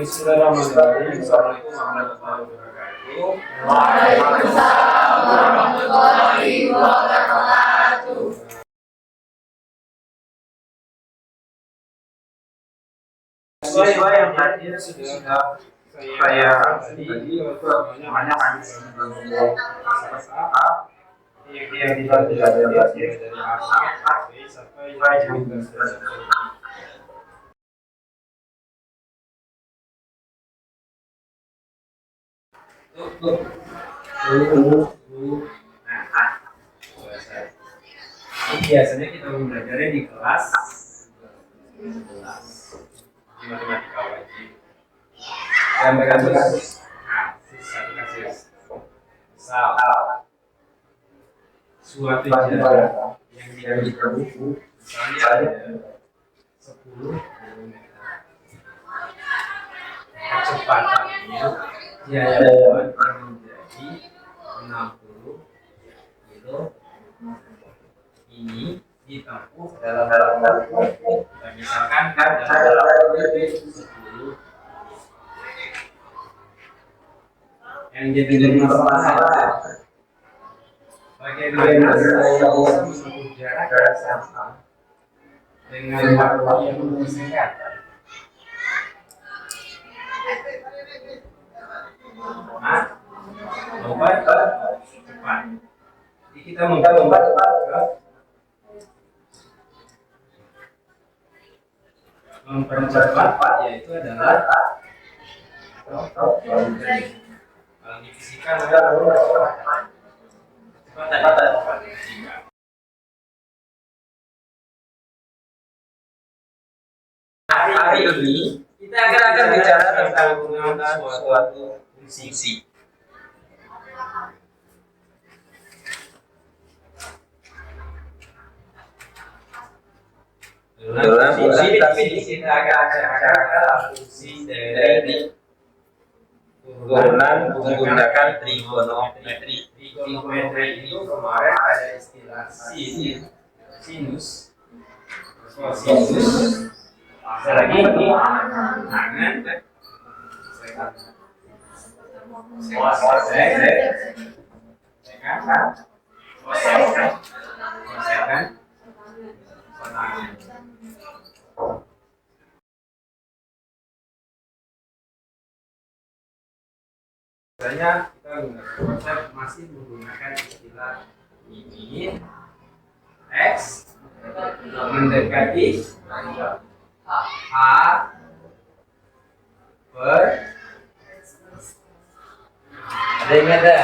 Bismillahirrahmanirrahim. Assalamualaikum warahmatullahi wabarakatuh. Waalaikumsalam warahmatullahi wabarakatuh. Siswa yang hadir sudah saya tadi semuanya yang tidak dari A sampai biasanya kita belajarnya di kelas matematika wajib. Dan mereka kasus satu kasus misal suatu jarak yang tidak buku misalnya ada 10 km. Kecepatannya dia dapat menjadi 60 kilo. Ini ditempuh dalam waktu misalkan dalam waktu 10 yang jadi masalah bagaimana saya bisa menempuh jarak yang sama dengan waktu yang lebih singkat. Lompat cepat. Jadi kita lompat mempercepat, yaitu adalah kalau difisikan kecepatan. Hari ini kita akan bicara tentang penggunaan suatu fungsi. Dalam fungsi kita akan bicarakan fungsi dari turunan menggunakan trigonometri. Trigonometri itu kemarin ada istilah sinus, ada lagi tangan, biasanya kita konsep masih menggunakan istilah ini X mendekati A per ada yang ada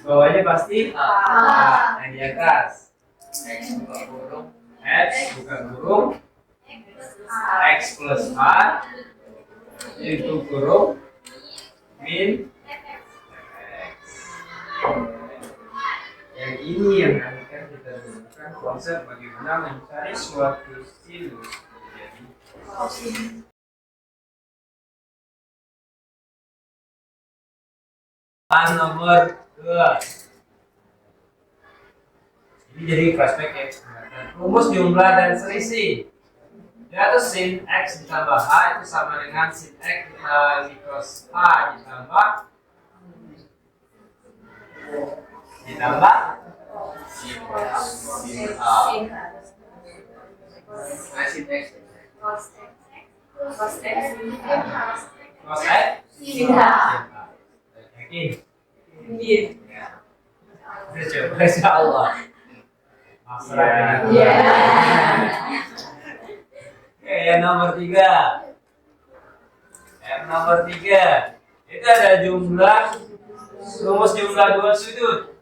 bawahnya pasti A yang di atas X bukan burung X plus A itu kurung min X. Yang ini yang akan kita gunakan konsep bagaimana mencari suatu sinus jadi nomor 2. Ini jadi flashback ya. Rumus jumlah dan selisih. Yaitu sin X ditambah H itu sama dengan sin X dikali cos H ditambah sin H. Sin X cos X sin H. Yakin? Iya. Coba insyaallah. Iya. Yang nomor 3 itu ada rumus jumlah dua sudut.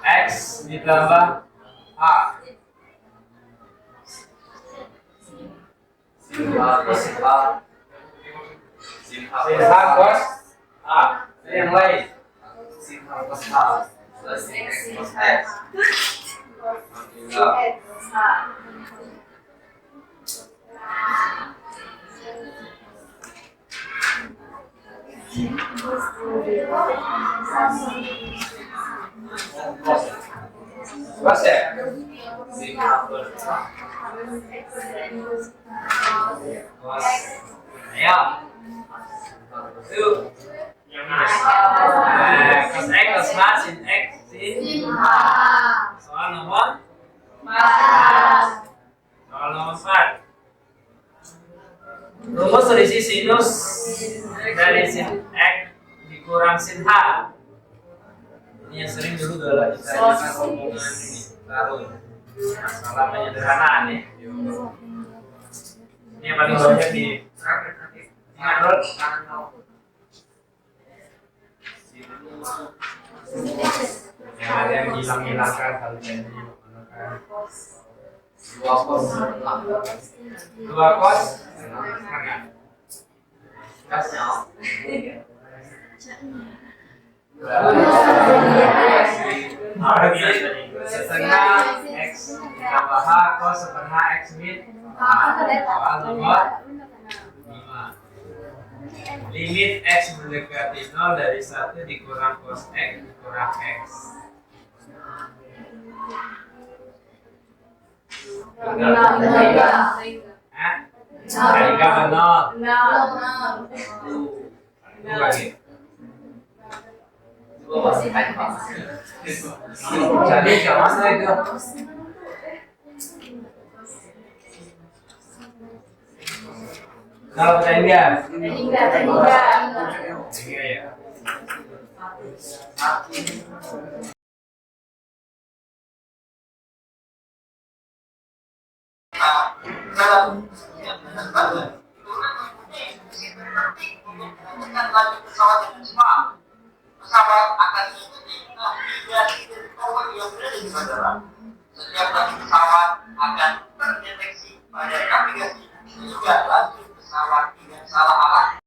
X ditambah H sin H cos H. Yang lain sin H cos H plus X cos X. Cos Pas ya? 50. Cos. Ayo. Yuk. Yang mana? Cos X, cos H, sin X, sin H. Soal nomor 4. Soal nomor 4. Rumus selisih sinus dari sin X dikurang sin H. Ini yang sering dulu dalam kita omongan ini. Taruh masalah penyederhanaan ya. Ini yang paling banyak di ingat Rod? Ya, ada yang hilang-hilangkan kalau ini menggunakan 2 cos setengah X ditambah H cos setengah X min soal nomor 5. Limit X mendekati 0 dari 1 dikurang cos X dikurang X. Kali ke 0. Lagi. Jadi kalau masalah itu kalau pertanyaan tiga ya. Pesawat akan mengikuti navigasi tower yang berada di bandara. Setiap pesawat akan terdeteksi pada navigasi sehingga laju pesawat tidak salah arah.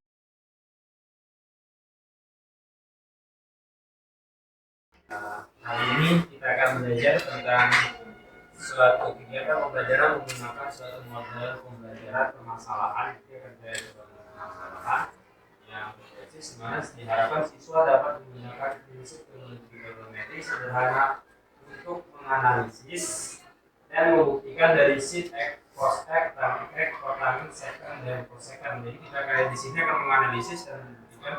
Hari ini kita akan belajar tentang suatu kegiatan pembelajaran menggunakan suatu model pembelajaran permasalahan. Kita akan belajar permasalahan yang berbasis mana diharapkan siswa dapat menggunakan prinsip teknologi trigonometri sederhana untuk menganalisis dan membuktikan dari sin X, cos X, tan X, kotangen, secant, dan kosekant. Jadi kita akan di sini akan menganalisis dan membuktikan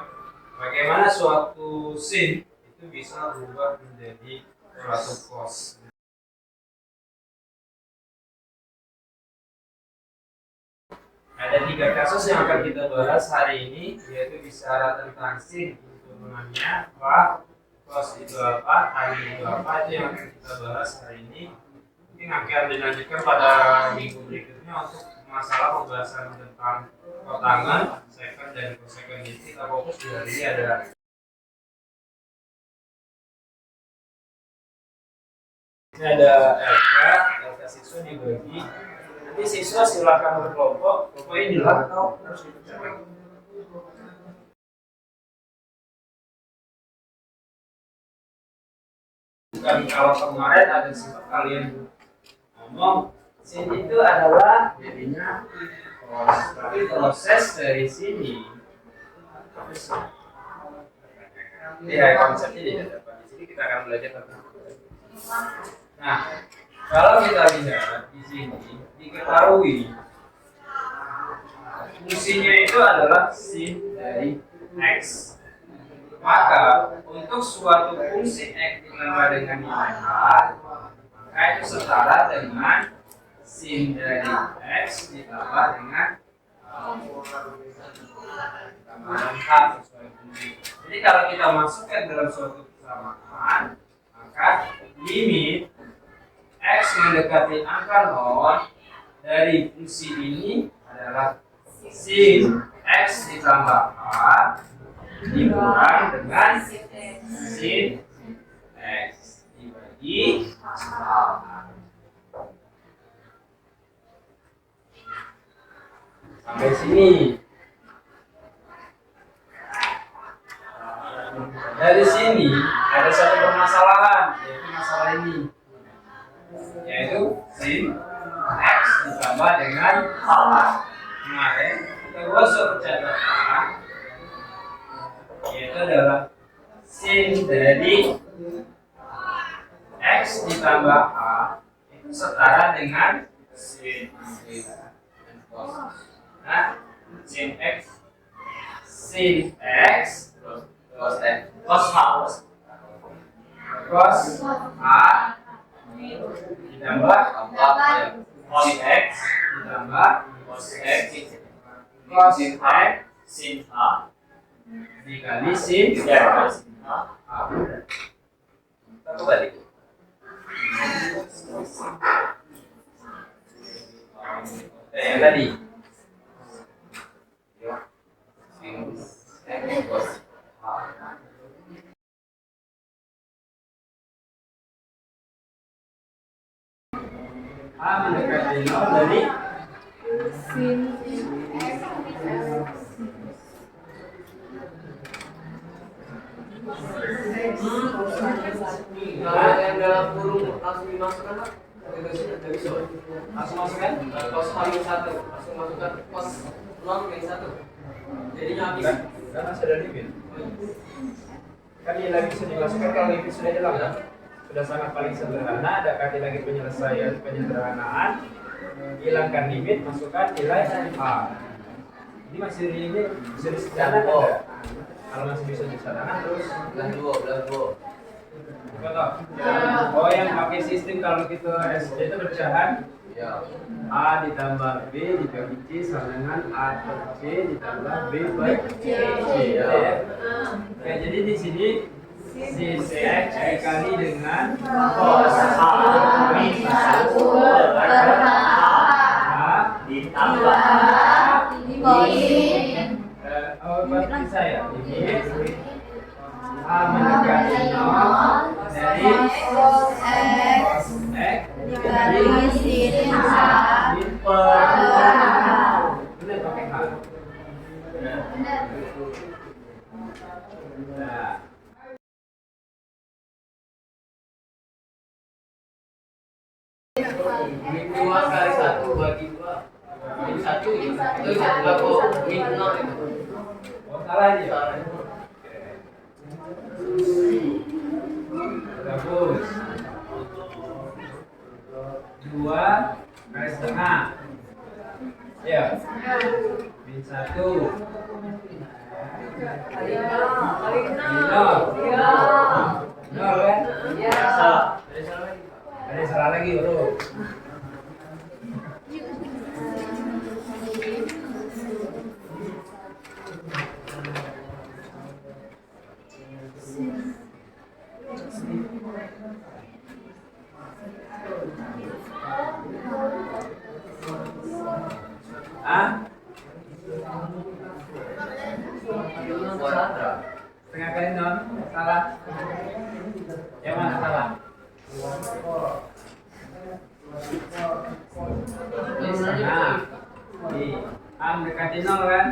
bagaimana suatu sin itu bisa berubah menjadi suatu cos. Ada 3 kasus yang akan kita bahas hari ini, yaitu bicara tentang sin hitungannya apa, cos itu apa, tan itu apa, itu yang akan kita bahas hari ini. Mungkin akan dilanjutkan pada minggu berikutnya untuk masalah pembahasan tentang kotangan, secant, dan kosekant. Jadi kita fokus di hari ini ada LK siswa dibagi. Nanti siswa silakan berkelompok, pokoknya dilakukan harus dipercepat. Bukan kalau kemarin ada sempat kalian ngomong sin itu adalah jadinya cos, tapi proses dari sini ya konsepnya tidak dapat. Di sini kita akan belajar tentang nah, kalau kita lihat di sini diketahui fungsinya itu adalah sin dari X. Maka untuk suatu fungsi X ditambah dengan nilai H, maka itu setara dengan sin dari X ditambah dengan tambahan H sesuai fungsi. Jadi kalau kita masukkan dalam suatu persamaan, maka limit X mendekati angka 0 dari fungsi ini adalah sin X ditambah H dikurang dengan sin X dibagi H. Sampai sini. Dari sini ada satu permasalahan, yaitu masalah ini, yaitu sin X ditambah dengan H. Kemarin kita buat suatu catatan, yaitu adalah sin dari X X ditambah A itu setara dengan sin. Nah, sin X terus cos A ditambah cos X ditambah cos X sin A dikali sin A. Kita balik. Yang tadi A mendekati 0 dari sin Kalau yang dalam kurung langsung dimasukkan Pak? Langsung masukkan cos H-1 langsung masukkan cos 0-1 jadinya habis karena masih ada limit. Kan nilai lagi bisa dimasukkan kalau limit sudah hilang kan? Sudah sangat paling sederhana, ada kali lagi penyederhanaan, hilangkan limit, masukkan nilai A. Ini masih ini bisa disederhanakan enggak? Kalau masih bisa disederhanakan terus belah dua oh yang pakai sistem kalau kita SC itu pecahan ya A ditambah B dibagi C sama dengan A per C ditambah B per C ya. Oke, jadi di sini sin X dikali dengan cos A min 1 per A ditambah pasti saya ini A mendekati 0 dari cos X dikali sin A per A. Benar pakai H. Nah, min 2 kali 1 bagi 2 min 1 itu berapa min 0 itu salah dia. Bagus. 2 kali setengah. Ya. Min 1 kali 0 nol kan? ya Salah. Ada salah lagi bro. Setengah kali 0 salah. Yang mana salah? Ini setengah. Di A mendekati 0 kan?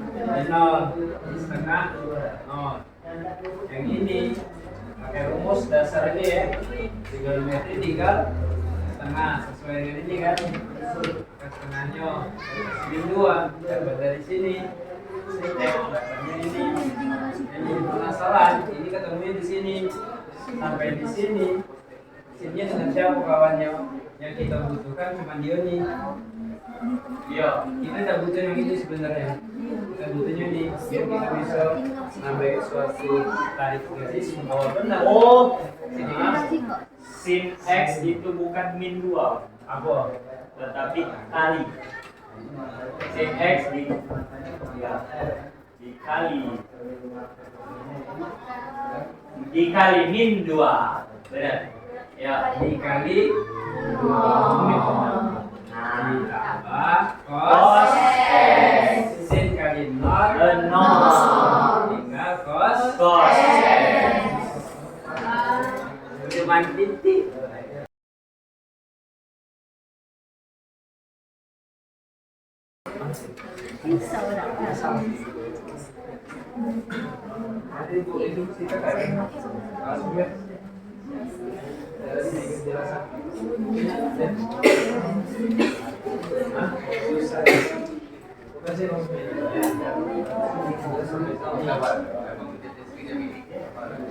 Di 0. Ini setengah 0. Yang ini pakai rumus dasar ini ya. Trigonometri tinggal setengah sesuai dengan ini kan? Maka setengahnya min 2 dapat dari sini. Dapatnya ini permasalahan. Ini ketemunya di sini sampai di sini. Sini dengan siapa kawannya? Yang kita butuhkan cuma dia nih. Iya, kita tidak butuh yang ini sebenarnya. Kita butuhnya nih biar kita bisa sampai suatu tarik garis bahwa benar. Oh, Sini sin X itu bukan min 2, apa? tetapi kali. Sin X dikali min 2. Benar. Ya, Dikali ditambah cos X sin kali 0 tinggal cos X. cuma titik. Itu kita kan langsung ya. Susah. Bukan sih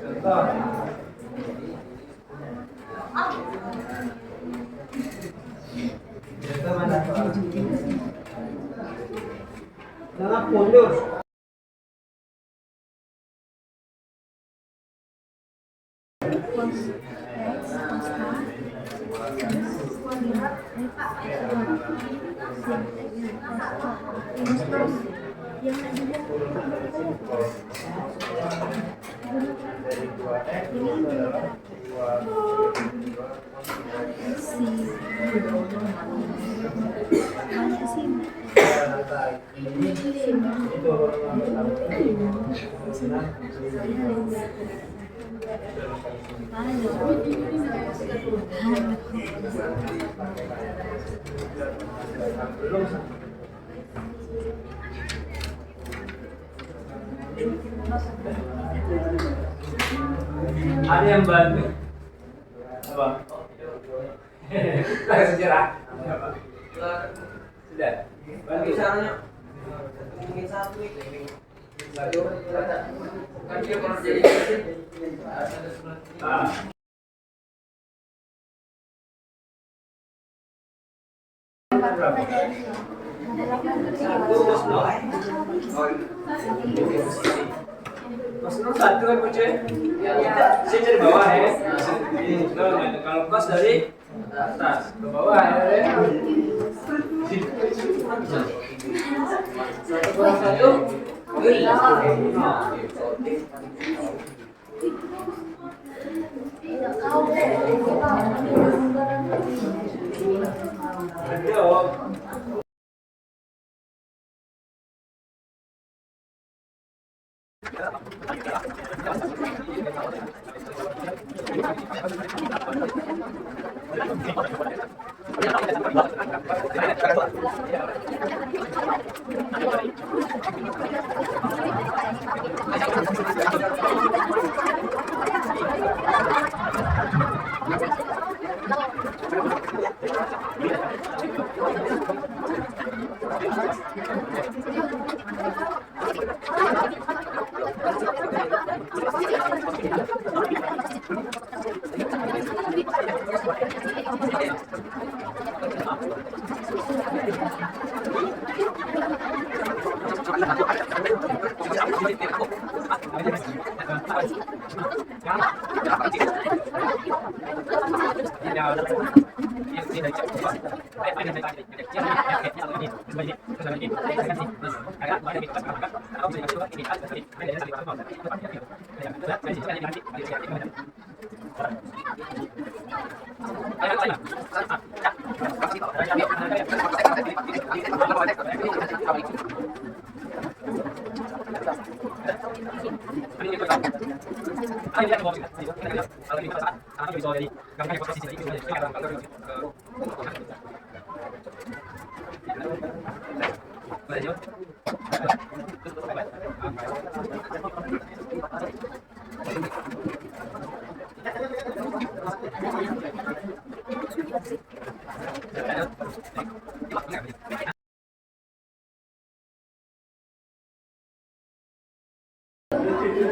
contoh Jangan mundur. Ada yang bantu? Apa? Sejarah. Sudah. Bantu caranya. Mungkin satu nih. Satu. Kan dia kalau jadi Mas Nur satu kan Coach? Sini dari bawah ya. Kalau kos dari atas ke bawah ya. Satu.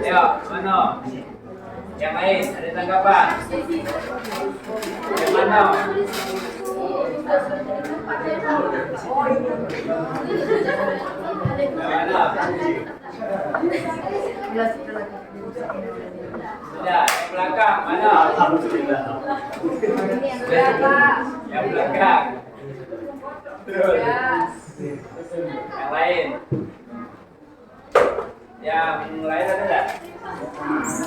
Ayo, mana? Yang lain ada tanggapan? Yang mana? Yang mana? Sudah, yang belakang mana? Alhamdulillah. Yang belakang. Terus. Yang lain. Yang lain ada nggak?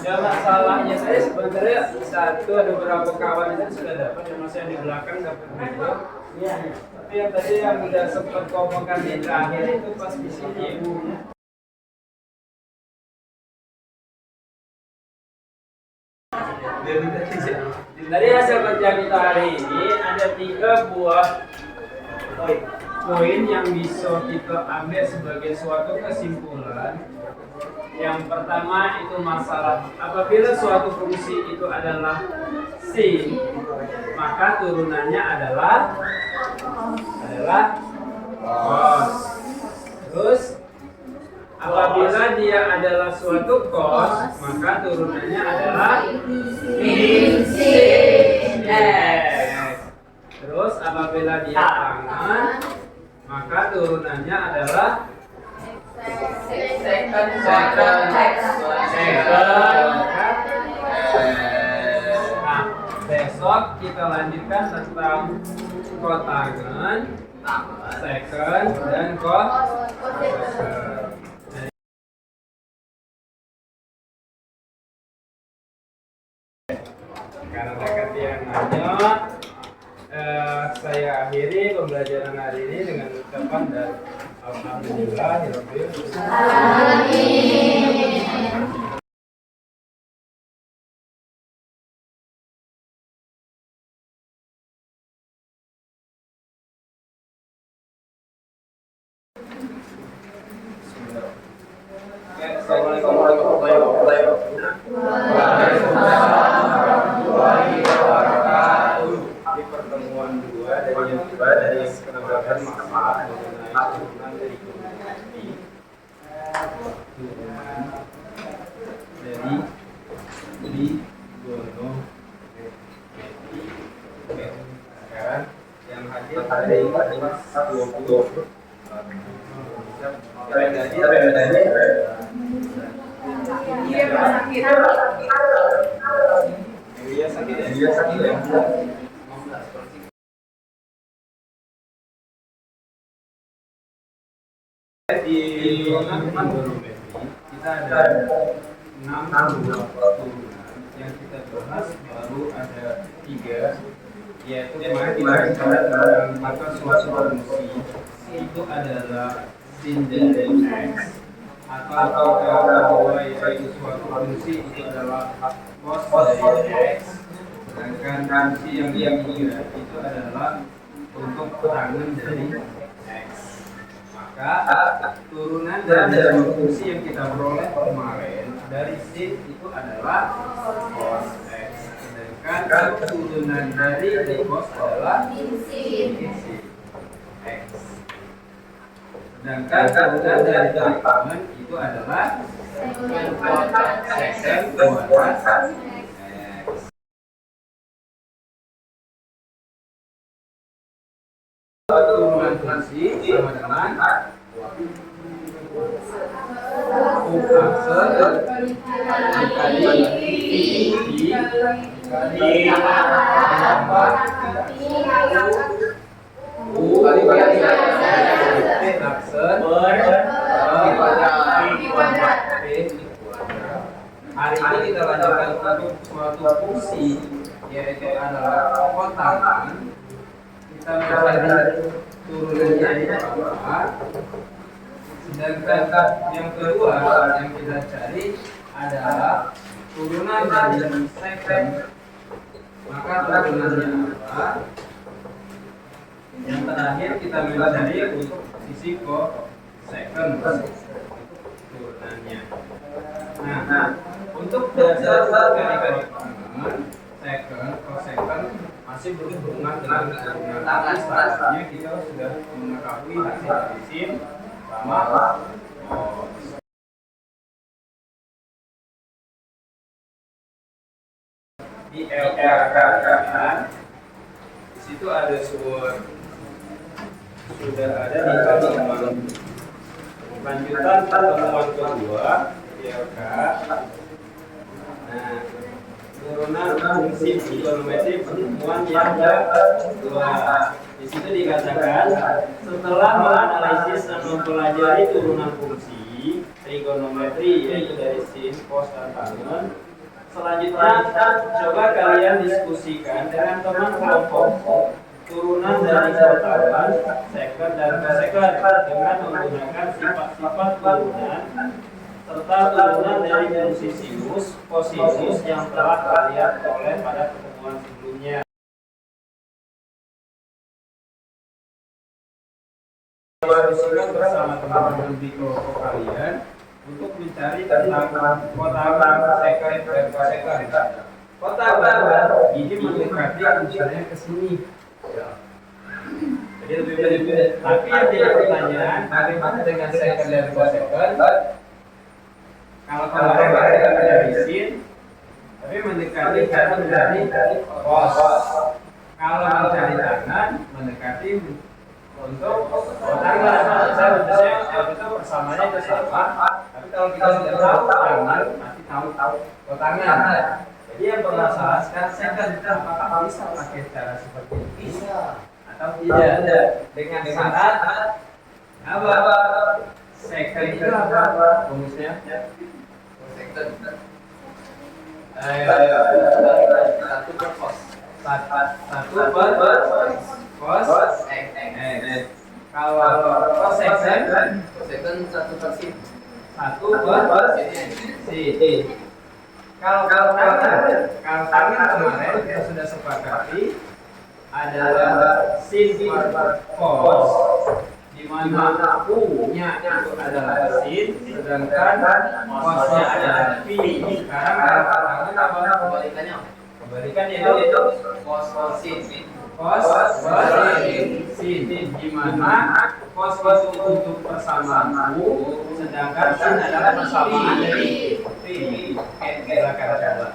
Ya masalahnya saya sebenarnya satu ada beberapa kawan itu sudah dapat, yang masih yang di belakang dapat juga. Tapi yang tadi yang udah sempat ngomongkan di terakhir itu pas di sini. Dari hasil kerja kita hari ini ada 3 buah poin yang bisa kita ambil sebagai suatu kesimpulan. Yang pertama itu masalah apabila suatu fungsi itu adalah sin, maka turunannya adalah cos. Terus apabila dia adalah suatu cos, maka turunannya adalah sin. X. Terus apabila dia tangan, maka turunannya adalah Second X. Nah, besok kita lanjutkan tentang kotangan, second, dan cosecond. Karena yang nanya, saya akhiri pembelajaran hari ini dengan ucapan dan alhamdulillah. Assalamualaikum warahmatullahi wabarakatuh. Di pertemuan kedua dari penambahan masalah mengenai turunan dari geometri, sekarang yang hadir hari ini 20. Dia sakit ya. Di geometri kita ada 6 turunan yang kita bahas, baru ada 3, yaitu kemarin kita bicara tentang maka suatu fungsi itu adalah sin dari X, atau bahwa yaitu suatu fungsi itu adalah cos dari X, sedangkan fungsi yang ketiga itu adalah untuk tangen dari X. Maka turunan dari fungsi yang kita peroleh kemarin dari sin itu adalah cos X, sedangkan turunan dari cos adalah sin X. Sedangkan turunan dari tangen itu adalah second kuadrat X. Turunan fungsi sama dengan U aksen dikali U kali aksen hari ini kita lanjutkan untuk suatu fungsi yaitu adalah kotangan. Kita mencari turunannya apa, sedangkan yang kedua yang kita cari adalah turunan dari second. Maka turunannya apa? Yang terakhir kita mencari untuk sisi cosecond turunannya. Nah, untuk dasar kali-kali second, cosecond masih berhubungan dengan turunan, tapi selanjutnya kita sudah mengetahui hasil dari sin sama cos. Di LK kan, di situ ada sudah ada di halaman lanjutan pertemuan kedua di LK. Nah, turunan fungsi trigonometri pertemuan yang kedua. Di situ dikatakan setelah menganalisis dan mempelajari turunan fungsi trigonometri yaitu dari sin, cos, dan tangen, selanjutnya coba kalian diskusikan dengan teman kelompok turunan dari kotangan, second, dan cosecond dengan menggunakan sifat-sifat turunan serta turunan dari fungsi sinus, kosinus yang telah kalian peroleh pada pertemuan sebelumnya. Diskusikan bersama teman-teman di kelompok kalian untuk mencari tentang kotangan, second, dan cosecond. Kotangan ini mendekati misalnya ke sini. Jadi lebih tapi yang jadi pertanyaan, bagaimana dengan second dan cosecond? Kalau kemarin kita dari sin, tapi mendekati cara dari cos. negatif. Untuk kotangan saya itu persamaannya itu sama, tapi kalau kita sudah tahu kotangan nanti tahu kotangan. Jadi yang bermasalah sekarang second, apakah bisa pakai cara seperti ini? Bisa atau tidak? Dengan syarat apa? Second itu apa rumusnya? Second. Satu per cos. Satu per cos x. Kalau cos second Satu per sin. satu per sin. Kalau tangan kemarin kita sudah sepakati adalah sin per cos, di mana u-nya itu adalah sin, sedangkan cosnya adalah pi. Sekarang kalau tangan apa? Kebalikannya. Kebalikannya itu Cos sin. cos per sin, di mana cos itu untuk persamaan u, sedangkan sin adalah persamaan dari pi. Silakan coba.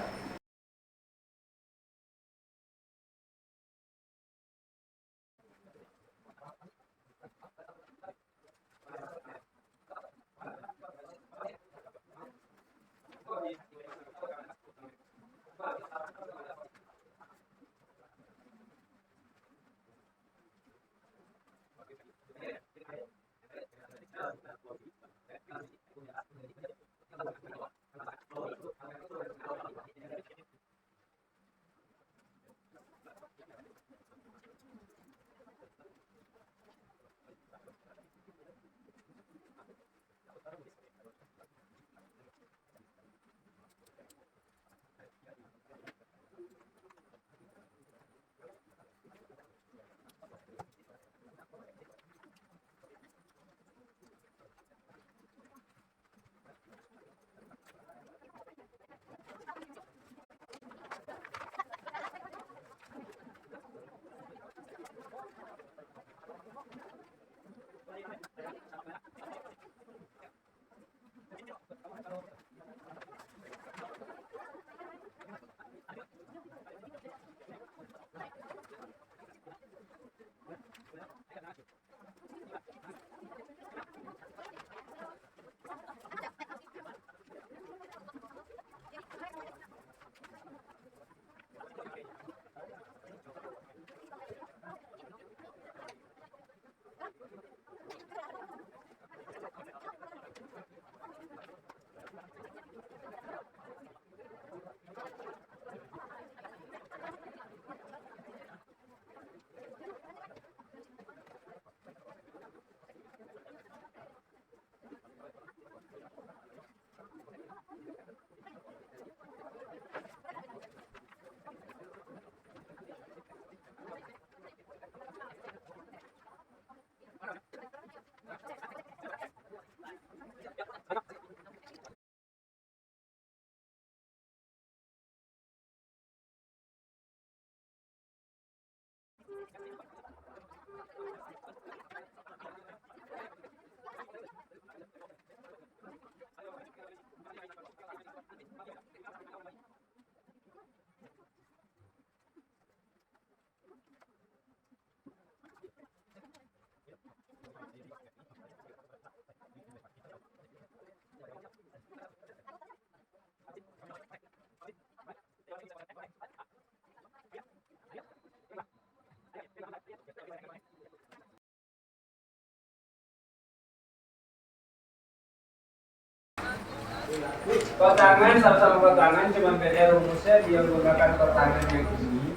Kotangan sama-sama kotangan, cuma beda rumusnya. Dia menggunakan kotangan yang ini,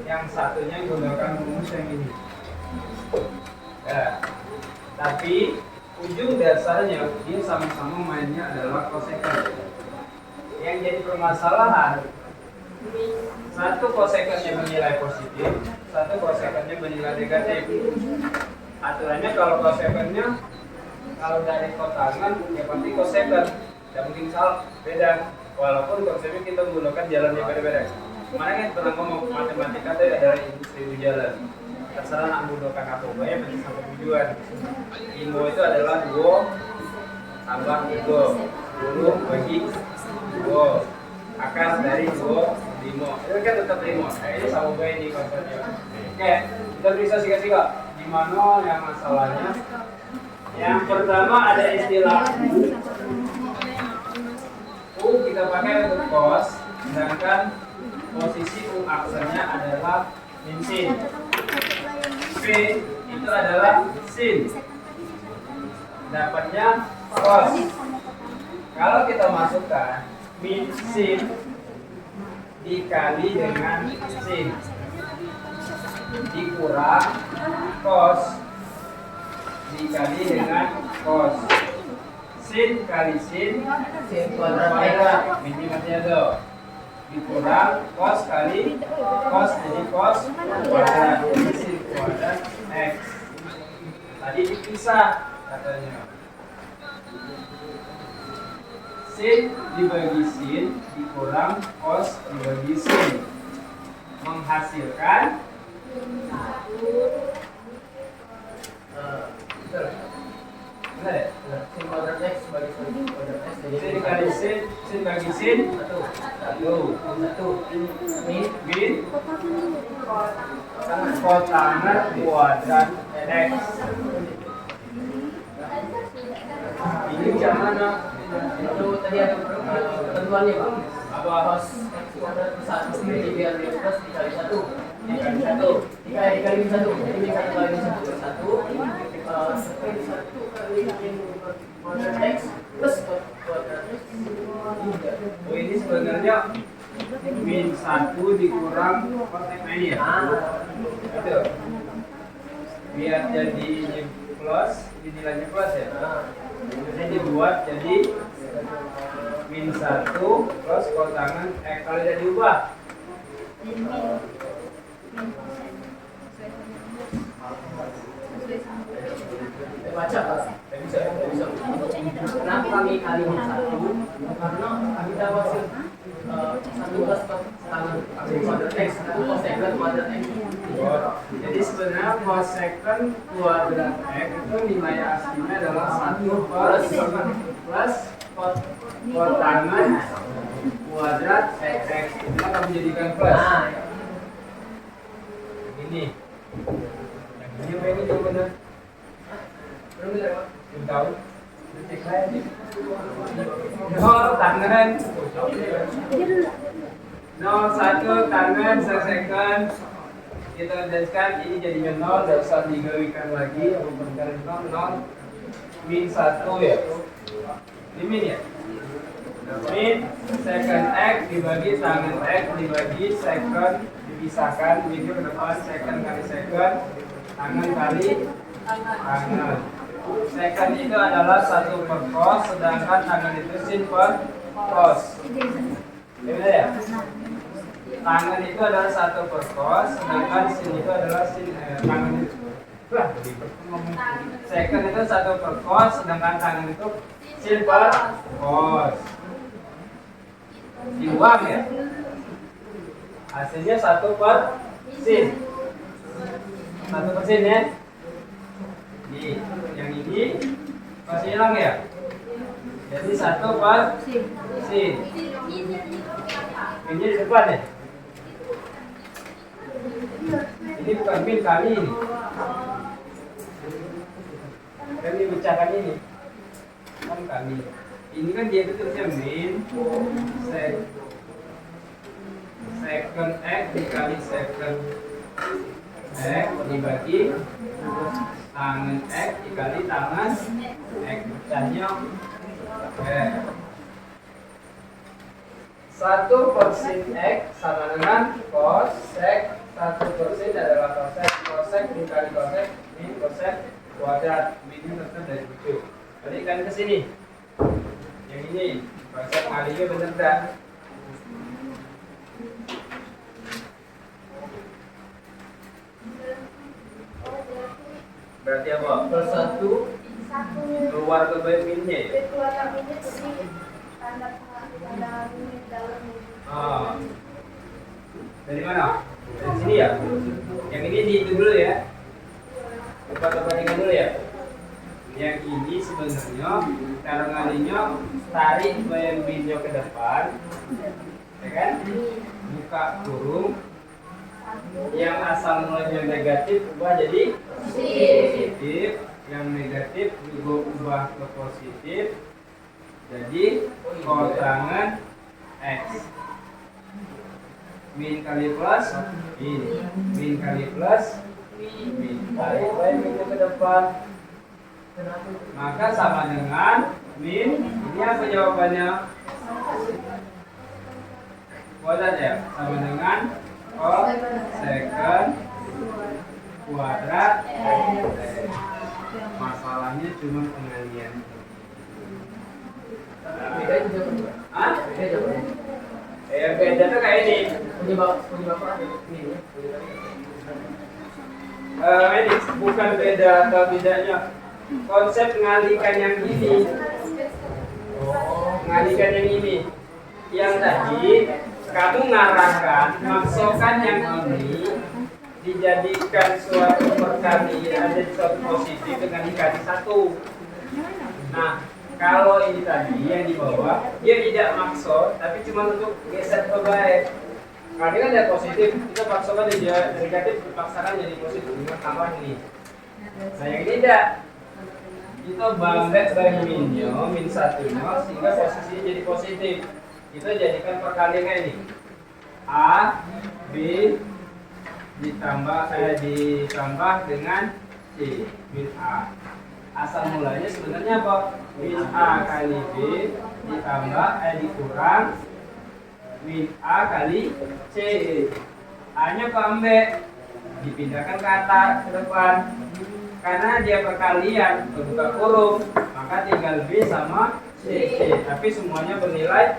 yang satunya menggunakan rumus yang ini. Ya. Tapi ujung dasarnya dia sama-sama mainnya adalah cosecant. Yang jadi permasalahan, satu cosecantnya bernilai positif, satu cosecantnya bernilai negatif. Aturannya kalau cosecantnya, kalau dari kotangan ya pasti cosecant, tidak mungkin salah, beda. Walaupun konsepnya kita menggunakan jalan yang beda-beda. Kemarin kita pernah ngomong matematika itu adalah industri jalan. Terserah nak menggunakan apa, pokoknya penting sampai tujuan. Ingo itu adalah 2 tambah 2, 10 bagi 2. akar dari 25. Itu kan tetap 5. Nah, ini sama gue ini konsepnya. Oke, kita bisa siga-siga. Di mana yang masalahnya? Yang pertama ada istilah U kita pakai untuk cos, sedangkan posisi U aksennya adalah min sin. P itu adalah sin. Dapatnya cos. Kalau kita masukkan min sin dikali dengan sin dikurang cos dikali dengan cos. Sin kali sin kuadrat minimalnya tuh dikurang cos kali cos jadi cos kuadrat sin kuadrat x. Tadi dipisah katanya. Sin dibagi sin dikurang cos dibagi sin menghasilkan benar ya? Sin kuadrat x bagi sin kuadrat x jadi Sin dikali sin, sin bagi sin, satu. Min kotangan kuadrat x. Ini macam mana? itu tadi ada ketentuannya Pak. Apa? Cos x kuadrat satu jadi biar dia plus dikali satu Dikali satu. dikali satu jadi satu kali satu per satu sekali satu kali min kuadrat x plus kuadrat x juga. Oh, ini sebenarnya min 1 dikurang cos x ini ya? Itu. Biar jadi ini plus, ini nilainya plus ya? Jadi dibuat jadi min 1 plus kotangan x kali jadi diubah. Baca Pak. Bisa. Kenapa kami kali min satu? Karena kami dapat satu plus tangan kuadrat x satu cos secant kuadrat x. Jadi sebenarnya cosecant kuadrat x itu nilai aslinya adalah 1 plus kotangan kuadrat x. Itu akan menjadikan plus. Nah, Ini. Yang ini apa ini jawabannya? belum bisa Pak. Belum tahu. Cek aja. Tangan. 01 tangan second. Kita tuliskan ini jadinya 0, tidak usah digawikan lagi. Bukan 0, min 1 ya. Ini min ya. Min second x dibagi tangan x dibagi second dipisahkan minggu ke depan second kali second tangan kali tangan. Second itu adalah 1 per cos, sedangkan tangan itu sin per cos. Benar ya? Tangan itu adalah 1 per cos, sedangkan sin itu adalah sin tangan itu. Second itu 1 per cos, sedangkan tangan itu sin per cos. Diuang ya? Hasilnya 1 per sin. 1 per sin ya? Nih, yang ini masih hilang ya? Jadi 1 per sin. Ini di depan ya? Ini bukan min kali ini. Kan dipecahkan ini. Kan kali. Ini kan dia itu tulisnya min second x dikali second x dibagi tangan x dikali tangan x pecahnya x. 1% x sama dengan cos sec 1% adalah cosec dikali cosec min cosec kuadrat minnya tetap dari 7. Balikkan ke sini. Yang ini konsep ngalinya bener dah. Berarti apa? Per satu Keluar ke minnya ya? Oh. Dari mana? Dari sini ya? Yang ini dihitung dulu ya? Tempat-tempatnya dulu ya? Yang ini sebenarnya kalau ngalinya tarik bayang minnya ke depan ya kan? Buka kurung, yang asal mulanya negatif ubah jadi positif, yang negatif juga ubah ke positif, jadi kotangan X. Min kali plus min kali plus min, tarik lagi ke depan, maka sama dengan min. Ini apa jawabannya? Kuadrat ya, sama dengan cosecant kuadrat X. Masalahnya cuma pengalian. Beda itu jawabannya. Hah? Beda jawabannya. Beda tuh kayak ini. Punya bapak ini ya. Ini bukan beda atau bedanya. Konsep ngalikan yang ini. Ngalikan yang ini. Yang tadi kamu ngarahkan, maksudkan yang ini dijadikan suatu perkalian, ada suatu positif dengan dikali satu. Nah, kalau ini tadi yang di bawah, dia tidak maksud, tapi cuma untuk geser ke bawah. Karena kan ada positif, kita paksakan dia negatif, dipaksakan jadi positif dengan tambah ini. Nah yang ini tidak, kita bangkit dari minnya, min satunya, sehingga posisinya jadi positif. Kita jadikan perkalian ini, A, B, ditambah dengan C, min A. Asal mulanya sebenarnya apa? Min A kali B ditambah dikurang min A kali C. A-nya ke ambek, dipindahkan ke atas ke depan. Karena dia perkalian berbuka kurung, maka tinggal B sama C. Tapi semuanya bernilai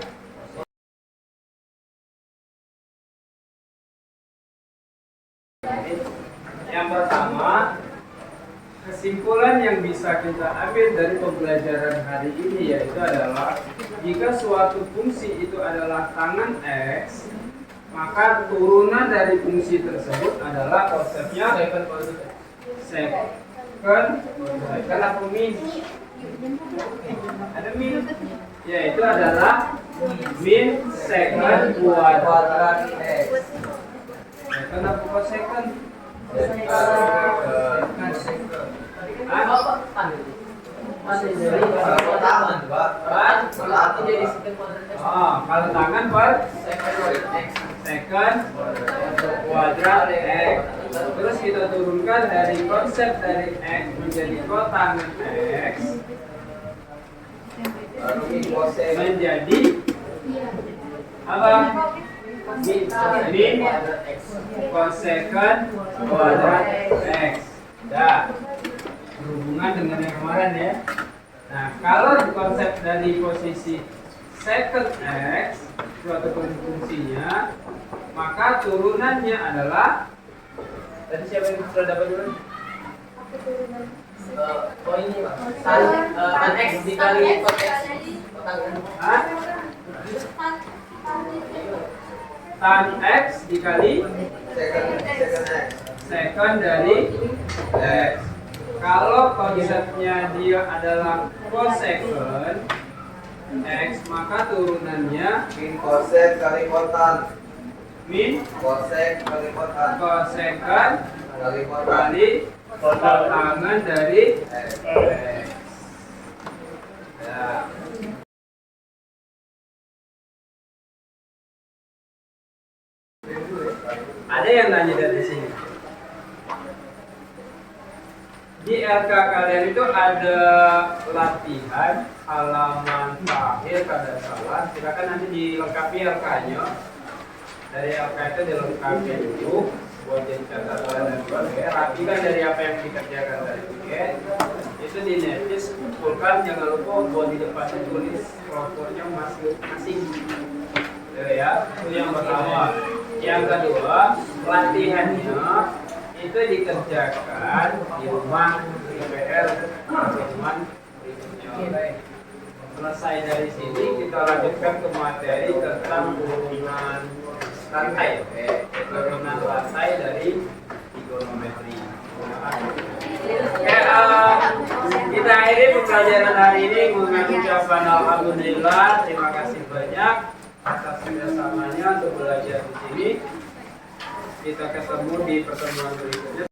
yang pertama. Kesimpulan yang bisa kita ambil dari pembelajaran hari ini yaitu adalah jika suatu fungsi itu adalah tangan X, maka turunan dari fungsi tersebut adalah konsepnya secant apa min? Ada min? Ya itu adalah min secant kuadrat X. Secant apa cosecant? Kalau tangan per secant kuadrat X. Terus kita turunkan dari konsep dari X menjadi kotangan X menjadi apa? Min cosecant kuadrat X. Dah berhubungan dengan yang kemarin ya. Nah, kalau konsep dari posisi secant X suatu fungsinya, maka turunannya adalah tadi siapa yang sudah dapat dulu? Oh ini Pak. Tan X dikali cos X. Hah? Tan X dikali secant dari X. Kalau konsepnya dia adalah cosecant X, maka turunannya min cosec kali kotan. min Cosec kali kotan. cosecant Kali kotan. kali kotangan dari X. Ya. Ada yang nanya dari sini? Di LK kalian itu ada latihan halaman terakhir kada salah. Silakan nanti dilengkapi LK-nya. Dari LK itu dilengkapi dulu buat jadi catatan dan buat rapikan dari apa yang dikerjakan tadi. Itu di netis kumpulkan, jangan lupa buat di depannya tulis kelompoknya masing-masing. Ya, itu yang pertama. Yang kedua, latihannya itu dikerjakan di rumah PR teman berikutnya. Selesai dari sini kita lanjutkan ke materi tentang turunan rantai, turunan rantai dari trigonometri. Kita akhiri pembelajaran hari ini dengan ucapan alhamdulillah, terima kasih banyak. atas kerjasamanya untuk belajar di sini. Kita ketemu di pertemuan berikutnya.